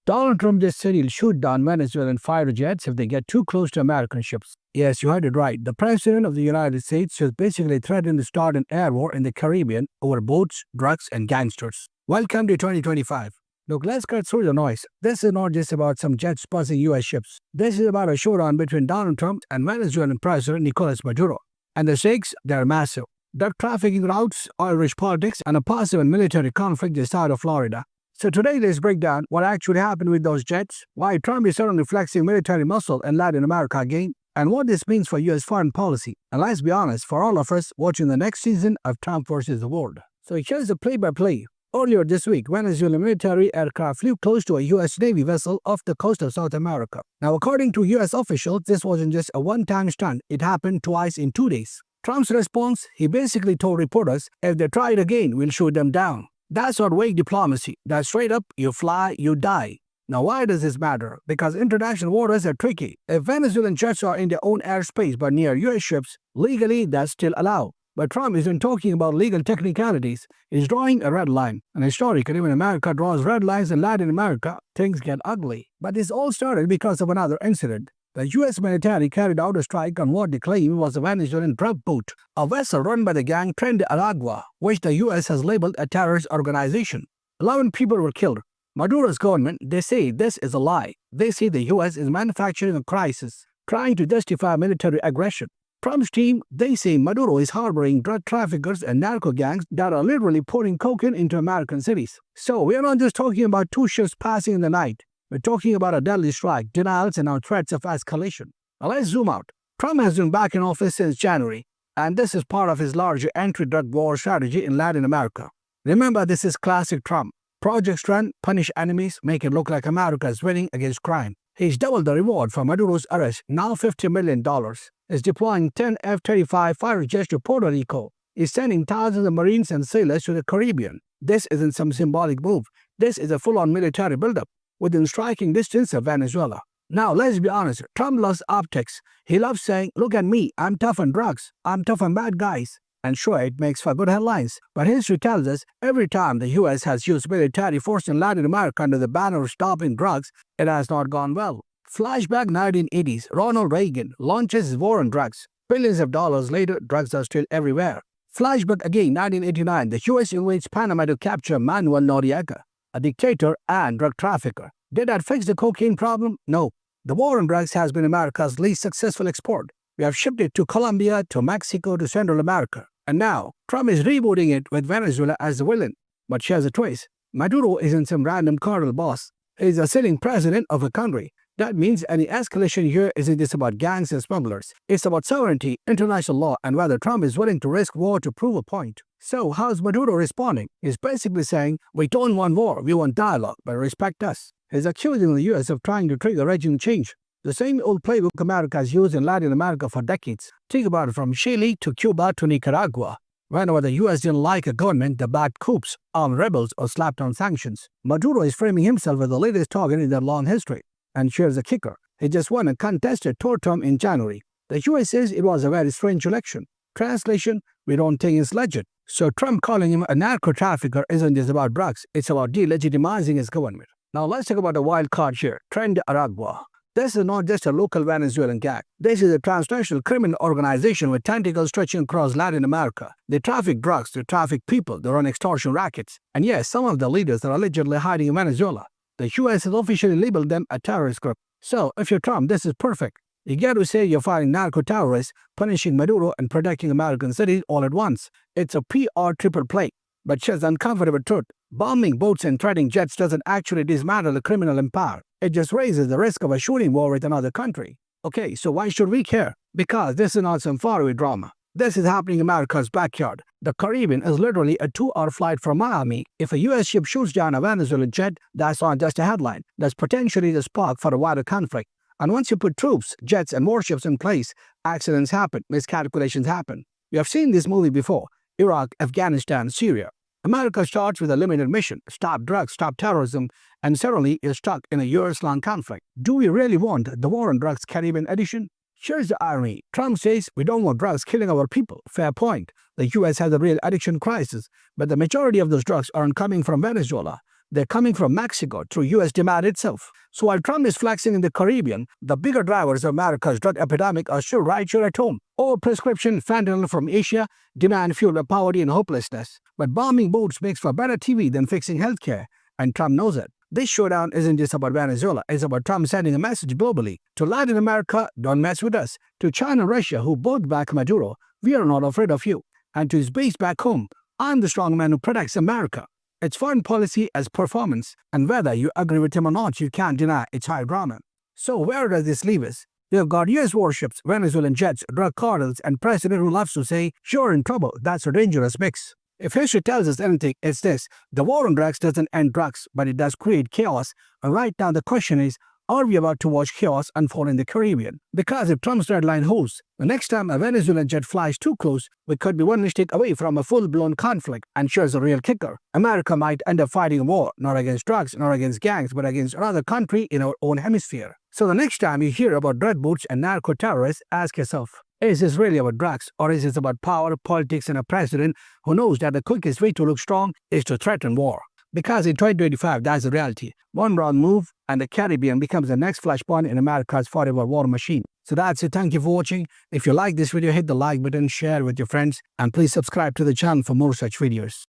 Donald Trump just said he'll shoot down Venezuelan fighter jets if they get too close to American ships. Yes, you heard it right. The President of the United States has basically threatened to start an air war in the Caribbean over boats, drugs, and gangsters. Welcome to 2025. Look, let's cut through the noise. This is not just about some jets buzzing U.S. ships. This is about a showdown between Donald Trump and Venezuelan President Nicolas Maduro. And the stakes, they're massive. Drug trafficking routes, oil-rich politics, and a possible military conflict just out of Florida. So today, let's break down what actually happened with those jets, why Trump is suddenly flexing military muscle in Latin America again, and what this means for U.S. foreign policy. And let's be honest, for all of us watching the next season of Trump versus the world. So here's the play-by-play. Earlier this week, Venezuelan military aircraft flew close to a U.S. Navy vessel off the coast of South America. Now, according to U.S. officials, this wasn't just a one-time stunt. It happened twice in 2 days. Trump's response, he basically told reporters, if they try it again, we'll shoot them down. That's not vague diplomacy. That's straight up, you fly, you die. Now, why does this matter? Because international waters are tricky. If Venezuelan jets are in their own airspace but near U.S. ships, legally that's still allowed. But Trump isn't talking about legal technicalities. He's drawing a red line. And historically, when America draws red lines in Latin America, things get ugly. But this all started because of another incident. The U.S. military carried out a strike on what they claim was a Venezuelan drug boat, a vessel run by the gang Tren de Aragua, which the U.S. has labeled a terrorist organization. 11 people were killed. Maduro's government, they say this is a lie. They say the U.S. is manufacturing a crisis, trying to justify military aggression. Trump's team, they say Maduro is harboring drug traffickers and narco gangs that are literally pouring cocaine into American cities. So we are not just talking about two ships passing in the night. We're talking about a deadly strike, denials, and now threats of escalation. Now let's zoom out. Trump has been back in office since January, and this is part of his larger anti-drug war strategy in Latin America. Remember, this is classic Trump. Project Strand, punish enemies, make it look like America is winning against crime. He's doubled the reward for Maduro's arrest, now $50 million. He's deploying 10 F-35 fighter jets to Puerto Rico. He's sending thousands of Marines and sailors to the Caribbean. This isn't some symbolic move. This is a full-on military buildup within striking distance of Venezuela. Now, let's be honest. Trump loves optics. He loves saying, look at me, I'm tough on drugs. I'm tough on bad guys. And sure, it makes for good headlines. But history tells us every time the U.S. has used military force in Latin America under the banner of stopping drugs, it has not gone well. Flashback 1980s, Ronald Reagan launches his war on drugs. Billions of dollars later, drugs are still everywhere. Flashback again 1989, the U.S. invades Panama to capture Manuel Noriega, a dictator and drug trafficker. Did that fix the cocaine problem? No. The war on drugs has been America's least successful export. We have shipped it to Colombia, to Mexico, to Central America. And now, Trump is rebooting it with Venezuela as the villain. But here's a twist. Maduro isn't some random cartel boss. He's a sitting president of a country. That means any escalation here isn't just about gangs and smugglers. It's about sovereignty, international law, and whether Trump is willing to risk war to prove a point. So, how's Maduro responding? He's basically saying, we don't want war, we want dialogue, but respect us. He's accusing the U.S. of trying to trigger regime change. The same old playbook America has used in Latin America for decades. Think about it, from Chile to Cuba to Nicaragua. Whenever the U.S. didn't like a government, they backed coups, armed rebels, or slapped on sanctions. Maduro is framing himself as the latest target in their long history. And here's the kicker. He just won a contested third term in January. The U.S. says it was a very strange election. Translation, we don't think it's legit. So Trump calling him a narco-trafficker isn't just about drugs. It's about delegitimizing his government. Now let's talk about the wild card here, Tren de Aragua. This is not just a local Venezuelan gang. This is a transnational criminal organization with tentacles stretching across Latin America. They traffic drugs, they traffic people, they run extortion rackets. And yes, some of the leaders are allegedly hiding in Venezuela. The U.S. has officially labeled them a terrorist group. So, if you're Trump, this is perfect. You get to say you're fighting narco-terrorists, punishing Maduro, and protecting American cities all at once. It's a PR triple play. But here's the uncomfortable truth. Bombing boats and threatening jets doesn't actually dismantle the criminal empire. It just raises the risk of a shooting war with another country. Okay, so why should we care? Because this is not some faraway drama. This is happening in America's backyard. The Caribbean is literally a 2-hour flight from Miami. If a U.S. ship shoots down a Venezuelan jet, that's not just a headline. That's potentially the spark for a wider conflict. And once you put troops, jets, and warships in place, accidents happen, miscalculations happen. We have seen this movie before. Iraq, Afghanistan, Syria. America starts with a limited mission, stop drugs, stop terrorism, and suddenly is stuck in a years-long conflict. Do we really want the War on Drugs Caribbean edition? Here's the irony. Trump says we don't want drugs killing our people. Fair point. The U.S. has a real addiction crisis, but the majority of those drugs aren't coming from Venezuela. They're coming from Mexico through U.S. demand itself. So while Trump is flexing in the Caribbean, the bigger drivers of America's drug epidemic are still right here at home. All prescription fentanyl from Asia, demand fueled by poverty and hopelessness. But bombing boats makes for better TV than fixing healthcare, and Trump knows it. This showdown isn't just about Venezuela, it's about Trump sending a message globally. To Latin America, don't mess with us. To China and Russia, who both back Maduro, we are not afraid of you. And to his base back home, I'm the strong man who protects America. It's foreign policy as performance, and whether you agree with him or not, you can't deny it's high drama. So where does this leave us? We've got US warships, Venezuelan jets, drug cartels, and president who loves to say, "You're in trouble." That's a dangerous mix. If history tells us anything, it's this. The war on drugs doesn't end drugs, but it does create chaos. And right now the question is, are we about to watch chaos unfold in the Caribbean? Because if Trump's red line holds, the next time a Venezuelan jet flies too close, we could be one mistake away from a full-blown conflict. And here's the real kicker. America might end up fighting a war, not against drugs, not against gangs, but against another country in our own hemisphere. So the next time you hear about drug boats and narco-terrorists, ask yourself, is this really about drugs, or is this about power, politics, and a president who knows that the quickest way to look strong is to threaten war? Because in 2025, that's the reality. One wrong move, and the Caribbean becomes the next flashpoint in America's forever war machine. So that's it. Thank you for watching. If you like this video, hit the like button, share with your friends, and please subscribe to the channel for more such videos.